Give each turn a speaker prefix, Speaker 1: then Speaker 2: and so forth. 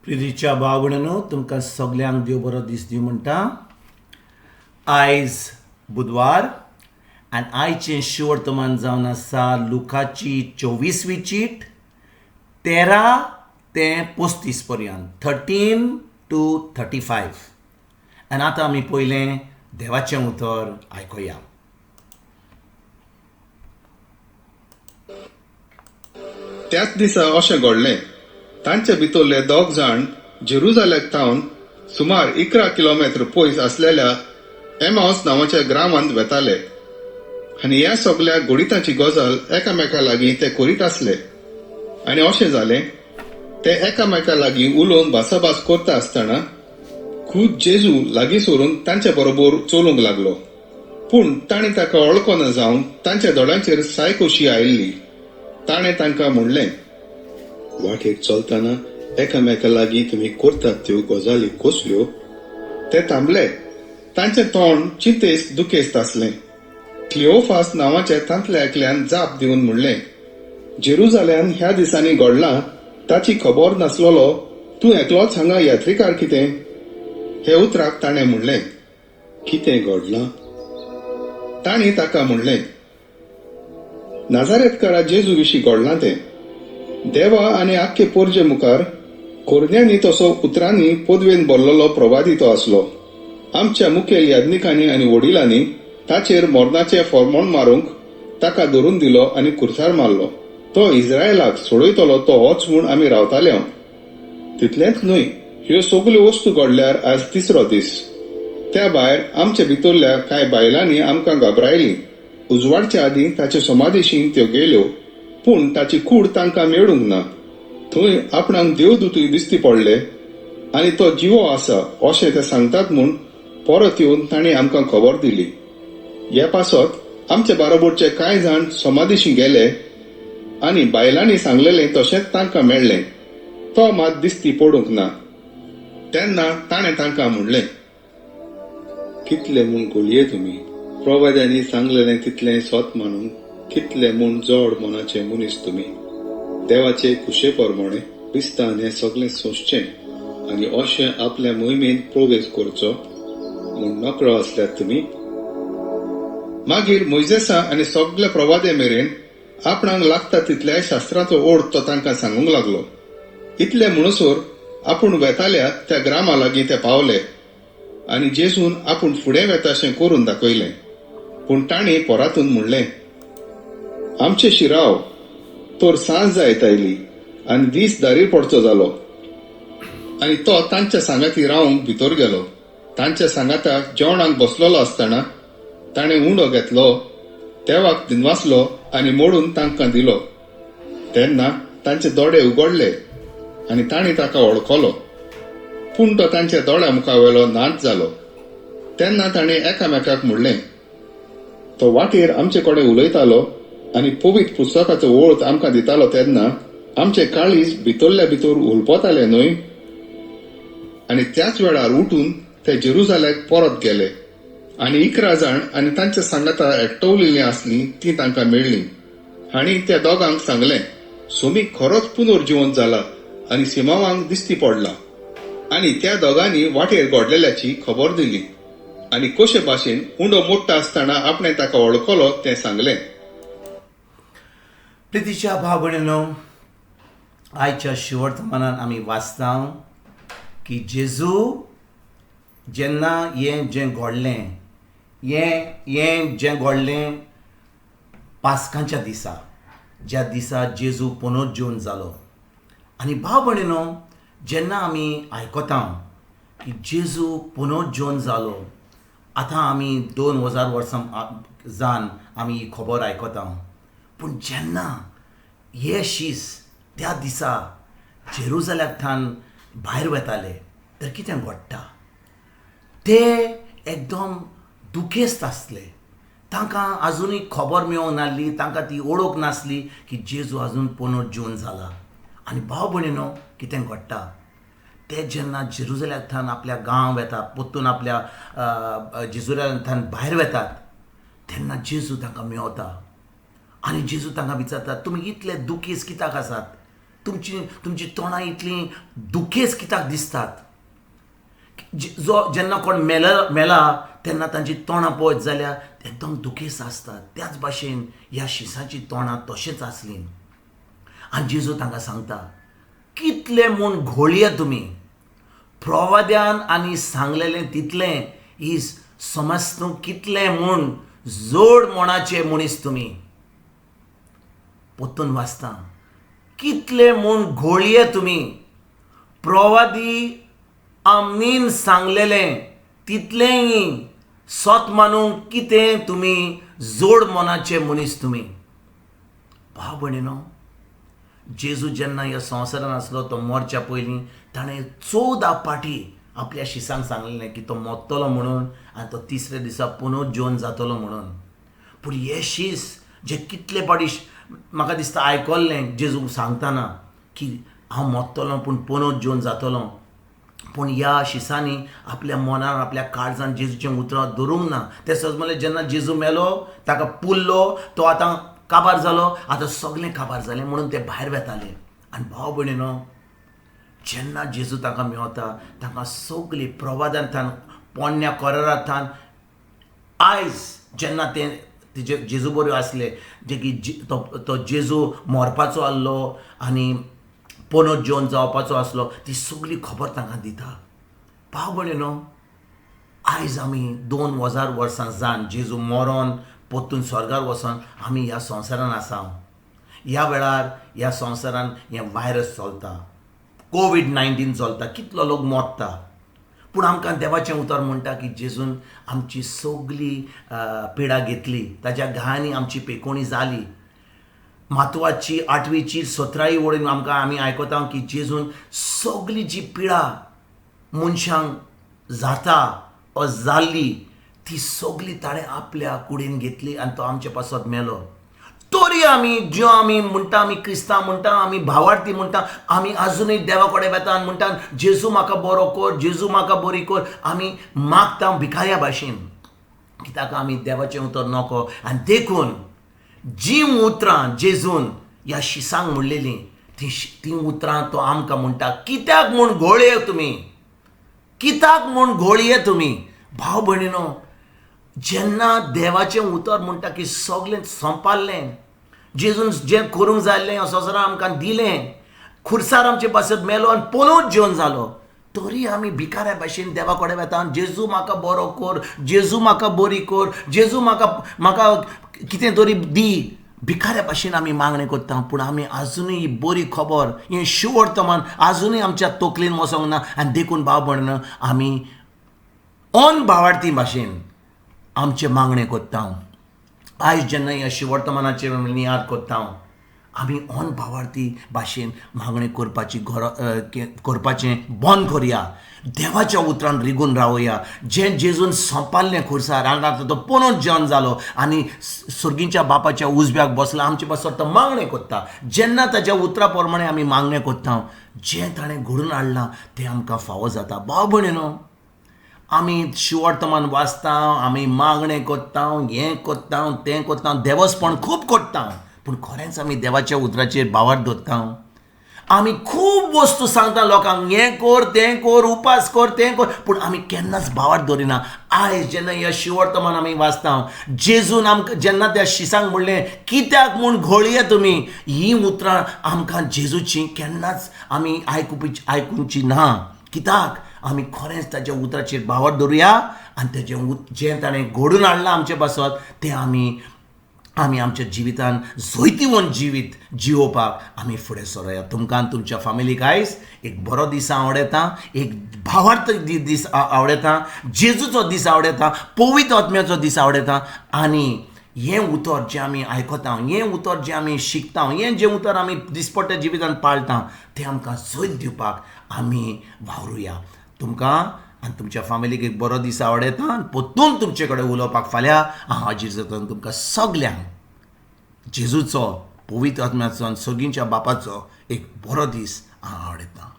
Speaker 1: प्रितीच्या भाव भयणींनो, तुमकां सगल्यांक देव बरो दीस दिवं म्हणटा. आयज बुधवार आनी आयचें शिवर्तमान जावन आसा लुकाची 24वी चीट 13 ते 35 पर्यंत 13 to 35. आनी आतां आमी पयलें देवाचें उतर आयकुया.
Speaker 2: त्याच दिसा अशें घडलें. तांचे भितरले दोग जाण जेरुजालेम थावन सुमार 11 किलोमीटर पयस आसलेल्या एमाउस नांवाच्या ग्रामांत वेताले. आनी ह्या सगळ्या घोडितांची गजाल एकामेका लागीं ते करीत आसले. आनी अशें जालें, ते एकामेका लागीं उलोवन भासाभास करता आसतना खुद जेजू लागीं सरून तांचे बरोबर चलूंक लागलो. पूण तांणी ताका वळखना जावन तांच्या दोळ्यांचेर साय कशी आयिल्ली. ताणें तांकां म्हणलें, वाटेर चलतना एकामेका लागीं तुमी करतात त्यो गजाली कसल्यो? ते थांबले. तांचें तोंड चिंतेस्त दुखेस्त आसलें. क्लिओफास नांवाच्या तांतल्या एकल्यान जाप दिवन म्हणलें, जेरुजालेम ह्या दिसांनी घडलां ताची खबर नासलोलो तूं एकलोच हांगा यात्रिकार कितें? हे उतराक ताणें म्हणलें, कितें घडलां? तांणी ताका म्हणलें, नाजारेतकारा जेजू विशीं घडलां तें. देवा आनी आख्खे पोरजे मुखार कोरण्यांनी तसो उतरांनी पदवेन भरलेलो प्रवादी तो आसलो. आमच्या मुखेल याज्ञिकांनी आनी वडिलांनी ताचेर मरणाचें फर्मोण मारूंक ताका धरून दिलो आनी खुर्सार मारलो. तो इस्रायलाक सोडयतलो तो होच म्हूण आमी रावताले. तितलेंच न्हय, ह्यो सगल्यो वस्तू घडल्यार आज तिसरो दीस. त्या भायर आमच्या भितरल्या कांय बायलांनी आमकां घाबरायली. उजवाडच्या आदीं ताचे समाधीशीं त्यो गेल्यो, पूण ताची कूड तांकां मेळूंक ना. थंय आपणाक देवदूतय दिश्टी पडले आनी तो जिवो आसा अशें ते सांगतात म्हूण परत येवन तांणी आमकां खबर दिली. ह्या पासत आमचे बाराबरचे कांय जाण समाधीशीं गेले आनी बायलांनी सांगलेलें तशेंच तांकां मेळ्ळें. तो मात दिश्टी पडूंक ना. तेन्ना ताणें तांकां म्हणलें, कितले म्हूण घोलये तुमी? प्रवाद्यांनी सांगलेलें तितलें सत मानून कितले म्हूण जड मनाचे मनीस तुमी. देवाचे खुशे प्रमाणे क्रिस्तान हें सगळें सोंसचें आनी अशें आपल्या मोहिमेंत प्रवेश करचो म्हूण नकळो आसल्यात तुमी. मागीर मोइजेसा आनी सगळे प्रवादे मेरेन आपणाक लागता तितल्या शास्त्राचो ओढ तो तांकां सांगूंक लागलो. इतले म्हणसर आपूण वेताल्या त्या ग्रामा लागीं ते पावले आनी जेजून आपूण फुडें वेताशें करून दाखयलें. पूण तांणी पोरातून म्हणलें, आमचे शिराव. तर सांज जायत आयली आनी दीस दारीर पडचो जालो. आनी तो तांच्या सांगाती रावंक भितर गेलो. तांच्या सांगाताक जेवणाक बसलोलो आसतना ताणें उंडो घेतलो, देवाक दिनवासलो आनी मोडून तांकां दिलो. तेन्ना तांचे दोळे उगडले आनी तांणी ताका वळखलो. पूण तो तांच्या दोळ्या मुखावेलो नाच जालो. तेन्ना ताणें एकामेकाक म्हणलें, तो वाटेर आमचे कडेन उलयतालो आनी पवित्र पुस्तकाचो वळख आमकां दितालो तेन्ना आमचे काळीज भितरल्या भितर उलपताले न्हय. आनी त्याच वेळार उठून ते जेरुजालेम परत गेले. आनी 11 जाण आनी तांच्या सांगाता एकटवलेलीं आसलीं तीं तांकां मेळ्ळीं. हांणी त्या दोगांक सांगलें, सोमीक खरोच पुनर्जिवंत जाला आनी सिमावांक दिश्टी पडला. आनी त्या दोगांनी वाटेर घडलेल्याची खबर दिली आनी कशे भाशेन उंडो मोडटा आसतना आपणें ताका वळखलो तें सांगलें.
Speaker 1: प्रितीच्या भाव भयणींनो, आयच्या शिवर्तमानान आमी वाचता की जेजू जेन्ना हें जें घडलें हें जें घडलें पास्कांच्या दिसा, ज्या दिसा जेजू पुनर्जीवन जालो. आनी भाव भयणींनो, जेन्ना आमी आयकता की जेजू पुनर्जीवन जालो, आतां आमी 2000 वर्सां जावन आमी ही खबर आयकता. पूण जेन्ना हे शीस त्या दिसा जेरुजालेमांतल्यान भायर वेताले तर कितें घडटा? ते एकदम दुखेस्त आसले. तांकां आजुनूय खबर मेळोंक नासली, तांकां ती ओळख नासली की जेजू आजून पुनर्जीवन जाला. आनी भाव भयणींनो, कितें घडटा? ते जेन्ना जेरुजालेमांतल्यान आपल्या गांव वेता, परतून आपल्या जेरुजालेमांतल्यान भायर वेतात, तेन्ना जेजू तांकां मेळटा. आनी जेजू तांकां विचारता, तुमी इतले दुखीस कित्याक आसात? तुमची तोंडां इतलीं दुखेस्त कित्याक दिसतात? जेन्ना कोण मेला तेन्ना तांची तोंडां पळयत जाल्यार एकदम दुखेस्त आसतात. त्याच भाशेन ह्या शिसाची तोंडां तशेंच आसलीं. आनी जेजू तांकां सांगता, कितले म्हूण घोळये तुमी. प्रवाद्यान आनी सांगलेलें तितलें ही समज तूं कितलें म्हूण जोड मोणाचे मनीस तुमी. पोत्तून वाचता, कितले म्हूण घोळये तुमी. प्रवादी आमनीन सांगलेलें तितलेंय सोत मानूंक कितें तुमी जोड मोनाचे मनीस तुमी. भाव भयणीनो, जेजू जेन्ना ह्या संवसारान आसलो तो मरच्या पयलीं ताणें 14 पाटी आपल्या शिसांक सांगलेलें की तो मरतलो म्हणून आनी तो तिसऱ्या दिसा पुनरुज्जीवन जातलो म्हणून. पूण हे शीस जे कितले पाटी म्हाका दिसता आयकल्लें जेजू सांगतना की हांव मरतलों पूण पुनरुज्जीवन जातलो. पूण ह्या शिसांनी आपल्या मनान आपल्या काळजान जेजूचें उतरां धरूंक ना. ते समजलें जेन्ना जेजू मेलो ताका पुरलो, तो आतां काबार जालो, आतां सगळें काबार जालें म्हणून ते भायर वेताले. आनी भाव भयणीनो, जेन्ना जेजू तांकां मेवता तांकां सगळीं प्रवादांतल्यान पोन्न्या कोरारांतल्यान आयज जेन्ना ते जेजू बऱ्यो आसले जे की तो जेजू मरपाचो आसलो आनी पुनरुज्जीवन जावपाचो आसलो, ती सगळी खबर तांकां दिता. भाव भयणीनो, आयज आमी 2000 वर्सां जावन जेजू मरोन पोत्तून स्वर्गार वचोन आमी ह्या संवसारान आसा. ह्या वेळार ह्या संवसारान हें व्हायरस चलता, कोविड-19 चलता, कितलो लोक मरता. पूण आमकां देवाचें उतर म्हणटा की जेजून आमची सगळी पिडा घेतली, ताच्या घायांनी आमची पेकोणी जाली. मातवाची 8वीची 17वी वळीन आमी आयकता की जेजून सगळी जी पिडा मनशांक जाता वा जाल्ली ती सगळी ताणें आपल्या कुडीन घेतली आनी तो आमचे पासत मेलो. तरी आमी ज्यो आमी म्हणटा, आमी क्रिस्तांव म्हणटा, आमी भावार्थी म्हणटा, आमी आजुनूय देवा कडेन वेता आनी म्हणटा जेजू म्हाका बरो कर, जेजू म्हाका बरी कर. आमी मागता भिकाऱ्या भाशेन, कित्याक आमी देवाचें उतर नको. आनी देखून जी उतरां जेजून ह्या शिसांक म्हणलेलीं ती उतरां तो आमकां म्हणटा, कित्याक म्हूण घोळये तुमी, कित्याक म्हूण घोळये तुमी. भाव भयणीनो, जेन्ना देवाचें उतर म्हणटा की सगळें संपाल्लें, जेजून जें करूंक जाल्लें संवसारान आमकां दिलें, खुर्सार आमचे पासत मेलो आनी पुनरुज्जीवन जालो, तरी आमी भिकाऱ्या भाशेन देवा कडेन वेता. जेजू म्हाका बरो कर, जेजू म्हाका बरी कर, जेजू म्हाका कितें तरी दी, भिकाऱ्या भाशेन आमी मागणें करता. पूण आमी आजुनूय ही बरी खबर, हें शुवर्तमान आजुनूय आमच्या तकलेन वचोंक ना. आनी देखून भाव भयणीनो, आमी भावार्थी भाशेन आमचे मागणें करता. आयज जेन्ना ह्या शिवर्तमानाचेर नियाद करता, आमी भावार्थी भाशेन मागणें करपाचें बंद करुया. देवाच्या उतरान रिगून रावया. जें जेजून संपाल्लें खुर्सार आनी आतां तो पुनरुज्जीवन जालो आनी सुर्गीच्या बापाच्या उजव्याक बसला, आमचे पासत तो मागणें करता. जेन्ना ताच्या उतरा प्रमाणे आमी मागणें करता, जें ताणें घडून हाडलां तें आमकां फावो जाता. भाव भयणीनो, आमी शिवर्तमान वाचता, आमी मागणें करता, हें करता, तें करता, देवस्पण खूब करता, पूण खरेंच आमी देवाच्या उतराचेर बावर दवरता. आमी खूब वस्तू सांगता लोकांक, हें कर, तें कर, उपास कर, तें कर, पूण आमी केन्नाच बावर दवरिना. आयज जेन्ना ह्या शिवर्तमान आमी वाचता, जेजून आमकां जेन्ना त्या शिसांक म्हणलें कित्याक म्हूण घोळये तुमी, ही उतरां आमकां जेजूची केन्नाच आमी आयकुची ना. कित्याक आमी खरेंच ताच्या उतराचेर बावर दवरुया आनी तेजें जें ताणें घडून हाडलां आमचे पासत तें आमी आमच्या जिवितान जोयतीवन जिवीत जिवोवपाक आमी फुडें सरोया. तुमकां आनी तुमच्या फॅमिलीक आयज एक बरो दीस आवडटा, एक भावार्थ दीस आवडटा, जेजूचो दीस आवडटा, पवित्र आत्म्याचो दीस आवडटा. आनी हें उतर जें आमी आयकता, हें उतर जें आमी शिकता, हें जें उतर आमी दिसपट्ट्या जिवितान पाळटा, तें आमकां जोयत दिवपाक आमी वावरुया. तुमकां आनी तुमच्या फॅमिलीक एक बरो दीस आवडटा. आनी पोत्तून तुमचे कडेन उलोवपाक फाल्यां हांव हाजीर जाता. तुमकां सगल्यांक जेजूचो, पवित्र आत्म्याचो आनी सगळींच्या बापाचो एक बरो दीस हांव आवडटा.